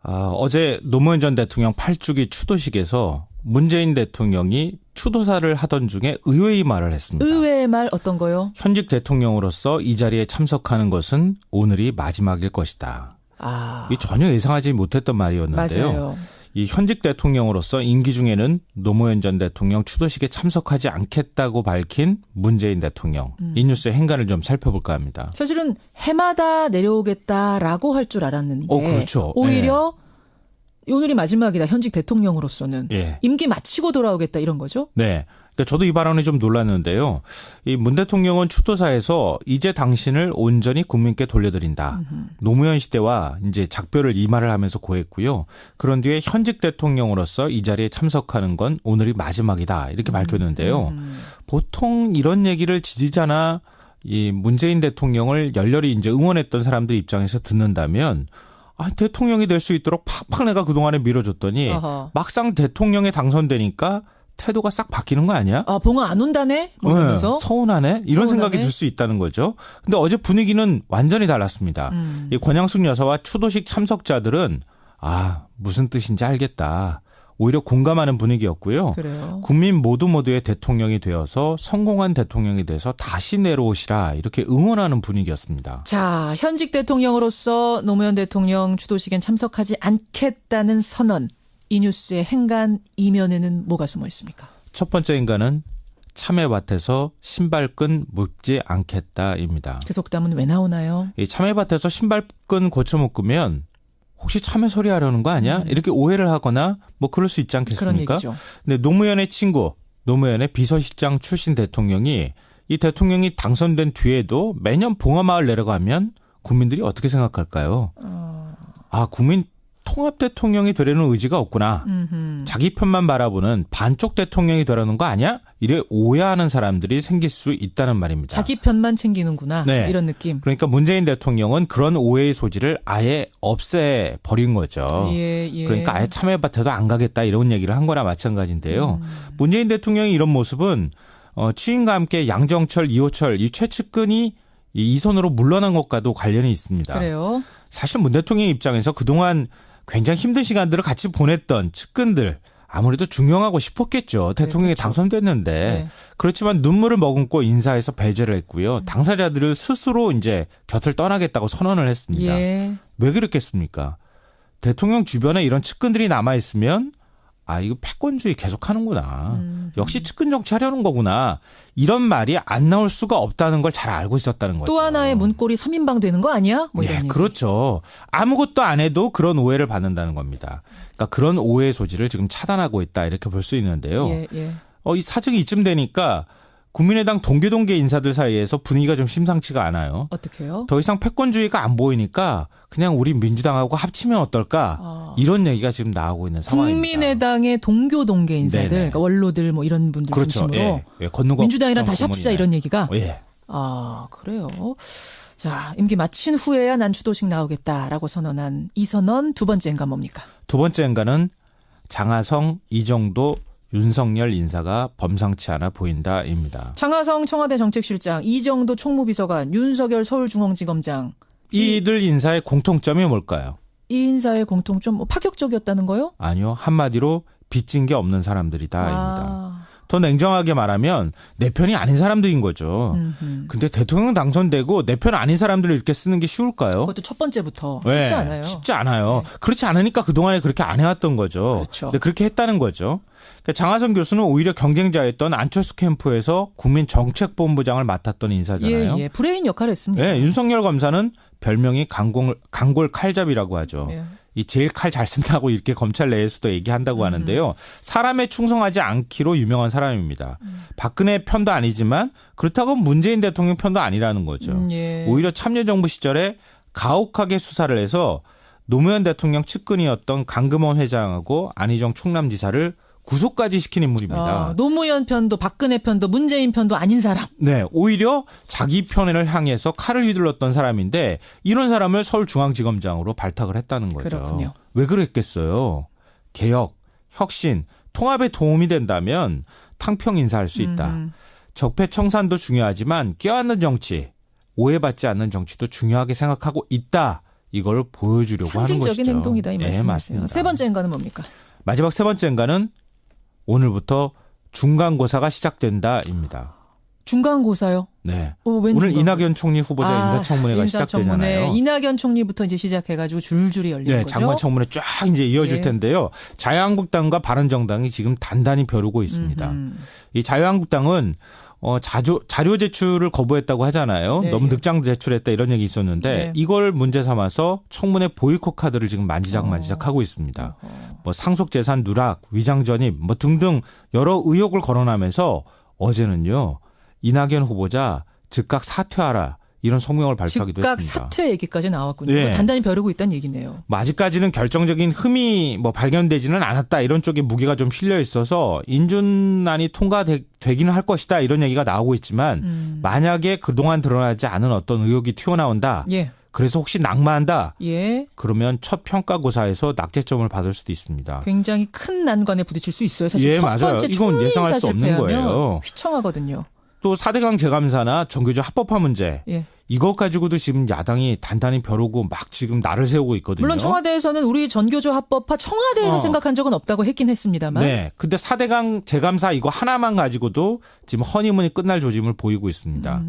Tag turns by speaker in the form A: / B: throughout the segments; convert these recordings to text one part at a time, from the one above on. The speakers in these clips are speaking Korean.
A: 어제 노무현 전 대통령 8주기 추도식에서 문재인 대통령이 추도사를 하던 중에 의외의 말을 했습니다.
B: 의외의 말 어떤 거요?
A: 현직 대통령으로서 이 자리에 참석하는 것은 오늘이 마지막일 것이다. 이 전혀 예상하지 못했던 말이었는데요.
B: 맞아요.
A: 이 현직 대통령으로서 임기 중에는 노무현 전 대통령 추도식에 참석하지 않겠다고 밝힌 문재인 대통령. 이 뉴스의 행간을 좀 살펴볼까 합니다.
B: 사실은 해마다 내려오겠다라고 할 줄 알았는데
A: 그렇죠.
B: 오히려 오늘이 마지막이다. 현직 대통령으로서는.
A: 예.
B: 임기 마치고 돌아오겠다 이런 거죠?
A: 네. 그러니까 저도 이 발언에 좀 놀랐는데요. 이 문 대통령은 추도사에서 이제 당신을 온전히 국민께 돌려드린다. 노무현 시대와 이제 작별을 이 말을 하면서 고했고요. 그런 뒤에 현직 대통령으로서 이 자리에 참석하는 건 오늘이 마지막이다. 이렇게 밝혔는데요. 보통 이런 얘기를 지지자나 이 문재인 대통령을 열렬히 이제 응원했던 사람들 입장에서 듣는다면 대통령이 될 수 있도록 팍팍 내가 그동안에 밀어줬더니 막상 대통령에 당선되니까 태도가 싹 바뀌는 거 아니야?
B: 봉화 안 온다네? 뭐 이러면서?
A: 네, 서운하네? 이런
B: 서운하네?
A: 생각이 들 수 있다는 거죠. 근데 어제 분위기는 완전히 달랐습니다. 이 권양숙 여사와 추도식 참석자들은 무슨 뜻인지 알겠다. 오히려 공감하는 분위기였고요.
B: 그래요.
A: 국민 모두의 대통령이 되어서 성공한 대통령이 돼서 다시 내려오시라 이렇게 응원하는 분위기였습니다.
B: 자, 현직 대통령으로서 노무현 대통령 추도식엔 참석하지 않겠다는 선언. 이 뉴스의 행간 이면에는 뭐가 숨어 있습니까?
A: 첫 번째 인간은 참외밭에서 신발끈 묶지 않겠다입니다.
B: 그 속담은 왜 나오나요?
A: 이 참외밭에서 신발끈 고쳐 묶으면 혹시 참외 소리 하려는 거 아니야? 이렇게 오해를 하거나 뭐 그럴 수 있지 않겠습니까?
B: 그런 얘기죠.
A: 근데 노무현의 친구, 노무현의 비서실장 출신 대통령이 이 대통령이 당선된 뒤에도 매년 봉화마을 내려가면 국민들이 어떻게 생각할까요? 국민 통합 대통령이 되려는 의지가 없구나. 자기 편만 바라보는 반쪽 대통령이 되려는 거 아니야? 이래 오해하는 사람들이 생길 수 있다는 말입니다.
B: 자기 편만 챙기는구나.
A: 네.
B: 이런 느낌.
A: 그러니까 문재인 대통령은 그런 오해의 소지를 아예 없애버린 거죠.
B: 예.
A: 그러니까 아예 참외밭에도 안 가겠다 이런 얘기를 한 거나 마찬가지인데요. 문재인 대통령의 이런 모습은 취임과 함께 양정철, 이호철 이 최측근이 이 손으로 물러난 것과도 관련이 있습니다.
B: 그래요?
A: 사실 문 대통령 입장에서 그동안 굉장히 힘든 시간들을 같이 보냈던 측근들 아무래도 중용하고 싶었겠죠. 대통령이
B: 그렇죠.
A: 당선됐는데.
B: 네.
A: 그렇지만 눈물을 머금고 인사해서 배제를 했고요. 당사자들을 스스로 이제 곁을 떠나겠다고 선언을 했습니다.
B: 예.
A: 왜 그랬겠습니까? 대통령 주변에 이런 측근들이 남아있으면 이거 패권주의 계속하는구나. 역시 측근 정치하려는 거구나. 이런 말이 안 나올 수가 없다는 걸 잘 알고 있었다는 거죠.
B: 또 하나의 문고리 3인방 되는 거 아니야? 뭐 이런 얘기.
A: 그렇죠. 아무것도 안 해도 그런 오해를 받는다는 겁니다. 그러니까 그런 오해의 소지를 지금 차단하고 있다 이렇게 볼 수 있는데요.
B: 예.
A: 이 사정이 이쯤 되니까 국민의당 동계 인사들 사이에서 분위기가 좀 심상치가 않아요.
B: 어떻게요?
A: 더 이상 패권주의가 안 보이니까 그냥 우리 민주당하고 합치면 어떨까? 이런 얘기가 지금 나오고 있는 상황입니다.
B: 국민의당의 동계 인사들, 그러니까 원로들 뭐 이런 분들
A: 그렇죠.
B: 중심으로 민주당이랑 다시 합치자 이런 얘기가.
A: 예.
B: 그래요. 자, 임기 마친 후에야 난 추도식 나오겠다라고 선언한 이 선언 두 번째 행간 뭡니까?
A: 두 번째 행간은 장하성, 이정도, 윤석열 인사가 범상치 않아 보인다입니다.
B: 장하성 청와대 정책실장, 이정도 총무비서관, 윤석열 서울중앙지검장.
A: 이들 인사의 공통점이 뭘까요?
B: 이 인사의 공통점 파격적이었다는 거요?
A: 아니요. 한마디로 빚진 게 없는 사람들이다입니다. 더 냉정하게 말하면 내 편이 아닌 사람들인 거죠. 근데 대통령 당선되고 내 편 아닌 사람들을 이렇게 쓰는 게 쉬울까요?
B: 그것도 첫 번째부터
A: 네,
B: 쉽지 않아요.
A: 쉽지 않아요.
B: 네.
A: 그렇지 않으니까 그동안에 그렇게 안 해왔던 거죠.
B: 그렇죠.
A: 근데 그렇게 했다는 거죠. 그러니까 장하성 교수는 오히려 경쟁자였던 안철수 캠프에서 국민정책본부장을 맡았던 인사잖아요.
B: 예. 브레인 역할을 했습니다.
A: 네, 윤석열 검사는 별명이 강골 칼잡이라고 하죠.
B: 예.
A: 이 제일 칼 잘 쓴다고 이렇게 검찰 내에서도 얘기한다고 하는데요. 사람에 충성하지 않기로 유명한 사람입니다. 박근혜 편도 아니지만 그렇다고 문재인 대통령 편도 아니라는 거죠.
B: 예.
A: 오히려 참여정부 시절에 가혹하게 수사를 해서 노무현 대통령 측근이었던 강금원 회장하고 안희정 충남지사를 구속까지 시킨 인물입니다.
B: 노무현 편도 박근혜 편도 문재인 편도 아닌 사람.
A: 네, 오히려 자기 편을 향해서 칼을 휘둘렀던 사람인데 이런 사람을 서울중앙지검장으로 발탁을 했다는 거죠.
B: 그렇군요.
A: 왜 그랬겠어요? 개혁, 혁신, 통합에 도움이 된다면 탕평 인사할 수 있다. 적폐청산도 중요하지만 껴안는 정치. 오해받지 않는 정치도 중요하게 생각하고 있다. 이걸 보여주려고 하는 것이죠.
B: 상징적인 행동이다 이 말씀이세요.
A: 맞습니다.
B: 세 번째 인가는 뭡니까?
A: 마지막 세 번째 인가는 오늘부터 중간고사가 시작된다입니다.
B: 중간고사요?
A: 네.
B: 웬
A: 오늘
B: 중간고사?
A: 이낙연 총리 후보자 인사청문회가 시작되잖아요.
B: 이낙연 총리부터 이제 시작해가지고 줄줄이 열리는
A: 네,
B: 거죠.
A: 장관 청문회 쫙 이제 이어질
B: 예.
A: 텐데요. 자유한국당과 바른정당이 지금 단단히 벼르고 있습니다. 이 자유한국당은 자료 제출을 거부했다고 하잖아요.
B: 네,
A: 너무
B: 예.
A: 늑장 제출했다 이런 얘기 있었는데
B: 네.
A: 이걸 문제 삼아서 청문회 보이콧 카드를 지금 만지작하고 있습니다. 뭐 상속재산 누락, 위장전입 뭐 등등 여러 의혹을 거론하면서 어제는요. 이낙연 후보자 즉각 사퇴하라 이런 성명을 발표하기도
B: 즉각
A: 했습니다.
B: 사퇴 얘기까지 나왔군요.
A: 네.
B: 단단히 벼르고 있다는 얘기네요.
A: 뭐 아직까지는 결정적인 흠이 뭐 발견되지는 않았다 이런 쪽에 무게가 좀 실려 있어서 인준안이 통과되기는 할 것이다 이런 얘기가 나오고 있지만 만약에 그동안 드러나지 않은 어떤 의혹이 튀어나온다.
B: 예.
A: 그래서 혹시 낙마한다.
B: 예.
A: 그러면 첫 평가고사에서 낙제점을 받을 수도 있습니다.
B: 굉장히 큰 난관에 부딪힐 수 있어요. 사실
A: 예,
B: 첫
A: 맞아요.
B: 번째
A: 이건
B: 총리
A: 예상할
B: 인사
A: 수 없는
B: 실패하면
A: 거예요.
B: 휘청하거든요.
A: 또 4대강 재감사나 정교조 합법화 문제
B: 예.
A: 이것 가지고도 지금 야당이 단단히 벼르고 막 지금 날을 세우고 있거든요.
B: 물론 청와대에서는 우리 전교조 합법화 청와대에서 생각한 적은 없다고 했긴 했습니다만.
A: 네. 근데 4대강 재감사 이거 하나만 가지고도 지금 허니문이 끝날 조짐을 보이고 있습니다.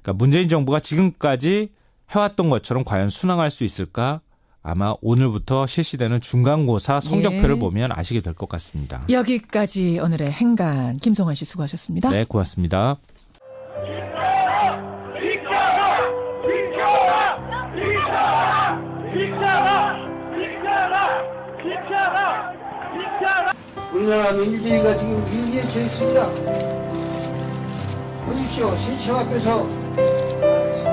A: 그러니까 문재인 정부가 지금까지 해왔던 것처럼 과연 순항할 수 있을까? 아마 오늘부터 실시되는 중간고사 성적표를
B: 예.
A: 보면 아시게 될 것 같습니다.
B: 여기까지 오늘의 행간 김성환 씨 수고하셨습니다.
A: 네, 고맙습니다.
C: 우리나라 민주주의가 지금 위기에 처해 있습니다. 보십시오. 시청 앞에서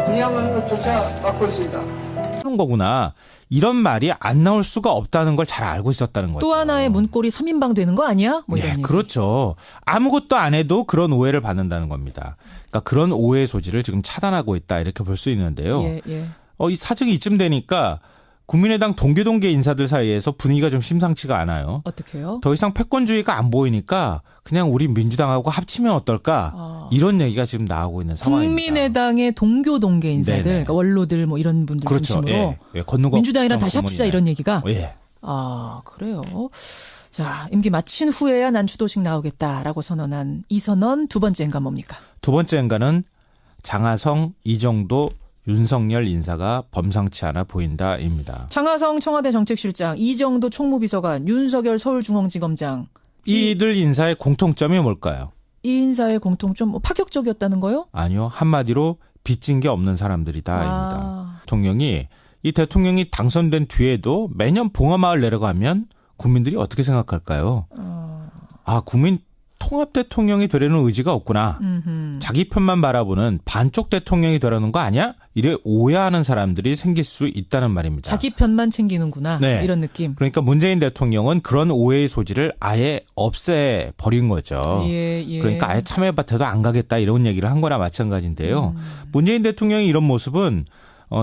C: 분양하는 것조차 막고 있습니다.
A: 하는 거구나. 이런 말이 안 나올 수가 없다는 걸 잘 알고 있었다는 거죠.
B: 또 하나의 문고리 3인방 되는 거 아니야? 뭐 이런
A: 네,
B: 얘기.
A: 그렇죠. 아무것도 안 해도 그런 오해를 받는다는 겁니다. 그러니까 그런 오해의 소지를 지금 차단하고 있다 이렇게 볼 수 있는데요.
B: 예, 예.
A: 이 사정이 이쯤 되니까 국민의당 동계 인사들 사이에서 분위기가 좀 심상치가 않아요.
B: 어떻게요?
A: 더 이상 패권주의가 안 보이니까 그냥 우리 민주당하고 합치면 어떨까? 이런 얘기가 지금 나오고 있는 상황입니다.
B: 국민의당의 동계 인사들,
A: 네네.
B: 그러니까 원로들 뭐 이런 분들
A: 그렇죠.
B: 중심으로
A: 예. 예. 건너거
B: 민주당이랑 다시 합치자
A: 고문이네.
B: 이런 얘기가.
A: 예.
B: 아, 그래요. 자, 임기 마친 후에야 난 추도식 나오겠다라고 선언한 이선언 두 번째인가 뭡니까?
A: 두 번째인가는 장하성, 이정도, 윤석열 인사가 범상치 않아 보인다입니다.
B: 장하성 청와대 정책실장, 이정도 총무비서관, 윤석열 서울중앙지검장.
A: 이들 인사의 공통점이 뭘까요?
B: 이 인사의 공통점 뭐 파격적이었다는 거요?
A: 아니요. 한마디로 빚진 게 없는 사람들이다입니다. 이 대통령이 당선된 뒤에도 매년 봉하마을 내려가면 국민들이 어떻게 생각할까요? 국민 통합 대통령이 되려는 의지가 없구나. 자기 편만 바라보는 반쪽 대통령이 되려는 거 아니야? 이래 오해하는 사람들이 생길 수 있다는 말입니다.
B: 자기 편만 챙기는구나.
A: 네.
B: 이런 느낌.
A: 그러니까 문재인 대통령은 그런 오해의 소지를 아예 없애버린 거죠.
B: 예, 예.
A: 그러니까 아예 참여밭에도 안 가겠다 이런 얘기를 한 거나 마찬가지인데요. 문재인 대통령의 이런 모습은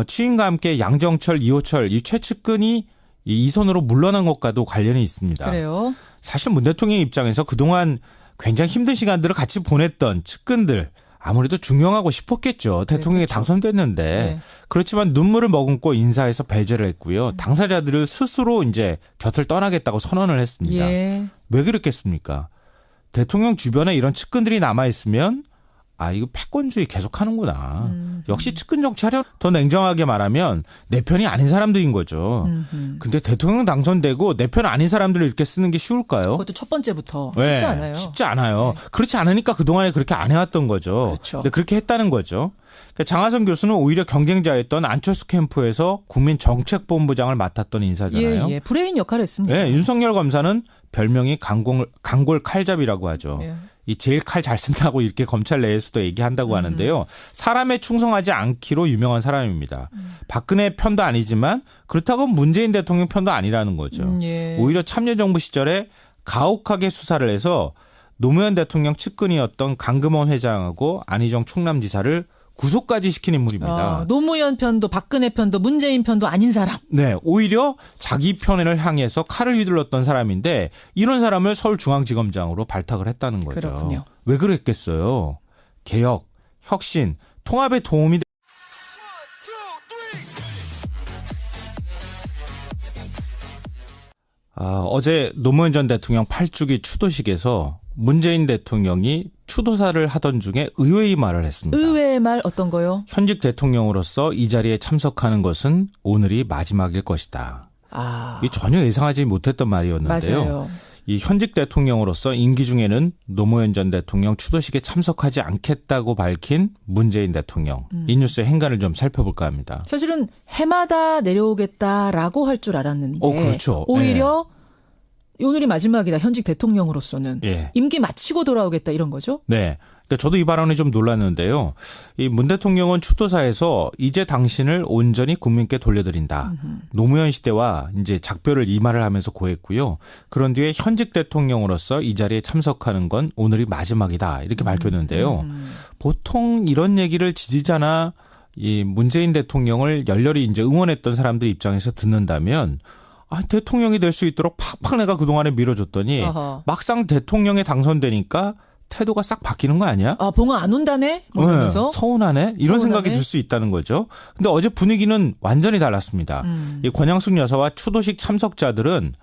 A: 취임과 함께 양정철, 이호철 이 최측근이 이 이선으로 물러난 것과도 관련이 있습니다.
B: 그래요?
A: 사실 문 대통령 입장에서 그동안 굉장히 힘든 시간들을 같이 보냈던 측근들 아무래도 중용하고 싶었겠죠. 대통령이
B: 그렇죠.
A: 당선됐는데.
B: 네.
A: 그렇지만 눈물을 머금고 인사해서 배제를 했고요. 당사자들을 스스로 이제 곁을 떠나겠다고 선언을 했습니다.
B: 예.
A: 왜 그랬겠습니까? 대통령 주변에 이런 측근들이 남아있으면 이거 패권주의 계속하는구나. 역시 측근 정치하려 더 냉정하게 말하면 내 편이 아닌 사람들인 거죠. 근데 대통령 당선되고 내 편 아닌 사람들을 이렇게 쓰는 게 쉬울까요?
B: 그것도 첫 번째부터
A: 네,
B: 쉽지 않아요.
A: 쉽지 않아요.
B: 네.
A: 그렇지 않으니까 그동안에 그렇게 안 해왔던 거죠.
B: 그렇죠.
A: 근데 그렇게 했다는 거죠. 그러니까 장하성 교수는 오히려 경쟁자였던 안철수 캠프에서 국민정책본부장을 맡았던 인사잖아요.
B: 예, 브레인 역할을 했습니다.
A: 네, 윤석열 검사는 별명이 강골 칼잡이라고 하죠.
B: 예.
A: 이 제일 칼 잘 쓴다고 이렇게 검찰 내에서도 얘기한다고 하는데요. 사람에 충성하지 않기로 유명한 사람입니다. 박근혜 편도 아니지만 그렇다고 문재인 대통령 편도 아니라는 거죠.
B: 예.
A: 오히려 참여정부 시절에 가혹하게 수사를 해서 노무현 대통령 측근이었던 강금원 회장하고 안희정 충남지사를 구속까지 시킨 인물입니다.
B: 노무현 편도 박근혜 편도 문재인 편도 아닌 사람.
A: 네, 오히려 자기 편을 향해서 칼을 휘둘렀던 사람인데 이런 사람을 서울중앙지검장으로 발탁을 했다는 거죠.
B: 그렇군요.
A: 왜 그랬겠어요? 개혁, 혁신, 통합에 도움이 어제 노무현 전 대통령 8주기 추도식에서 문재인 대통령이 추도사를 하던 중에 의외의 말을 했습니다.
B: 의외의 말 어떤 거요?
A: 현직 대통령으로서 이 자리에 참석하는 것은 오늘이 마지막일 것이다. 이 전혀 예상하지 못했던 말이었는데요.
B: 맞아요.
A: 이 현직 대통령으로서 임기 중에는 노무현 전 대통령 추도식에 참석하지 않겠다고 밝힌 문재인 대통령. 이 뉴스의 행간을 좀 살펴볼까 합니다.
B: 사실은 해마다 내려오겠다라고 할 줄 알았는데
A: 그렇죠.
B: 오히려 오늘이 마지막이다. 현직 대통령으로서는.
A: 예.
B: 임기 마치고 돌아오겠다 이런 거죠?
A: 네. 그러니까 저도 이 발언에 좀 놀랐는데요. 이 문 대통령은 추도사에서 이제 당신을 온전히 국민께 돌려드린다. 노무현 시대와 이제 작별을 이 말을 하면서 고했고요. 그런 뒤에 현직 대통령으로서 이 자리에 참석하는 건 오늘이 마지막이다. 이렇게 밝혔는데요. 보통 이런 얘기를 지지자나 이 문재인 대통령을 열렬히 이제 응원했던 사람들 입장에서 듣는다면 대통령이 될 수 있도록 팍팍 내가 그동안에 밀어줬더니 막상 대통령에 당선되니까 태도가 싹 바뀌는 거 아니야?
B: 봉화 안 온다네? 그러면서
A: 서운하네? 이런 생각이 들 수 있다는 거죠. 근데 어제 분위기는 완전히 달랐습니다. 이 권양숙 여사와 추도식 참석자들은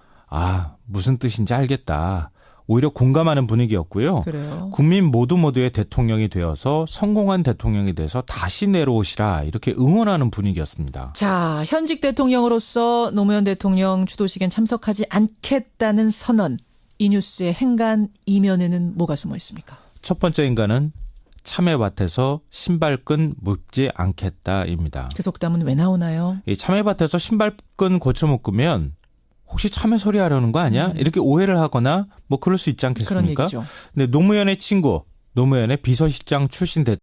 A: 무슨 뜻인지 알겠다. 오히려 공감하는 분위기였고요.
B: 그래요.
A: 국민 모두의 대통령이 되어서 성공한 대통령이 돼서 다시 내려오시라 이렇게 응원하는 분위기였습니다.
B: 자, 현직 대통령으로서 노무현 대통령 추도식엔 참석하지 않겠다는 선언. 이 뉴스의 행간 이면에는 뭐가 숨어 있습니까?
A: 첫 번째 행간은 참외밭에서 신발끈 묶지 않겠다입니다.
B: 그 속담은 왜 나오나요?
A: 이 참외밭에서 신발끈 고쳐 묶으면 혹시 참외 소리 하려는 거 아니야? 이렇게 오해를 하거나 그럴 수 있지 않겠습니까?
B: 그런 얘기죠.
A: 근데 노무현의 친구, 노무현의 비서실장 출신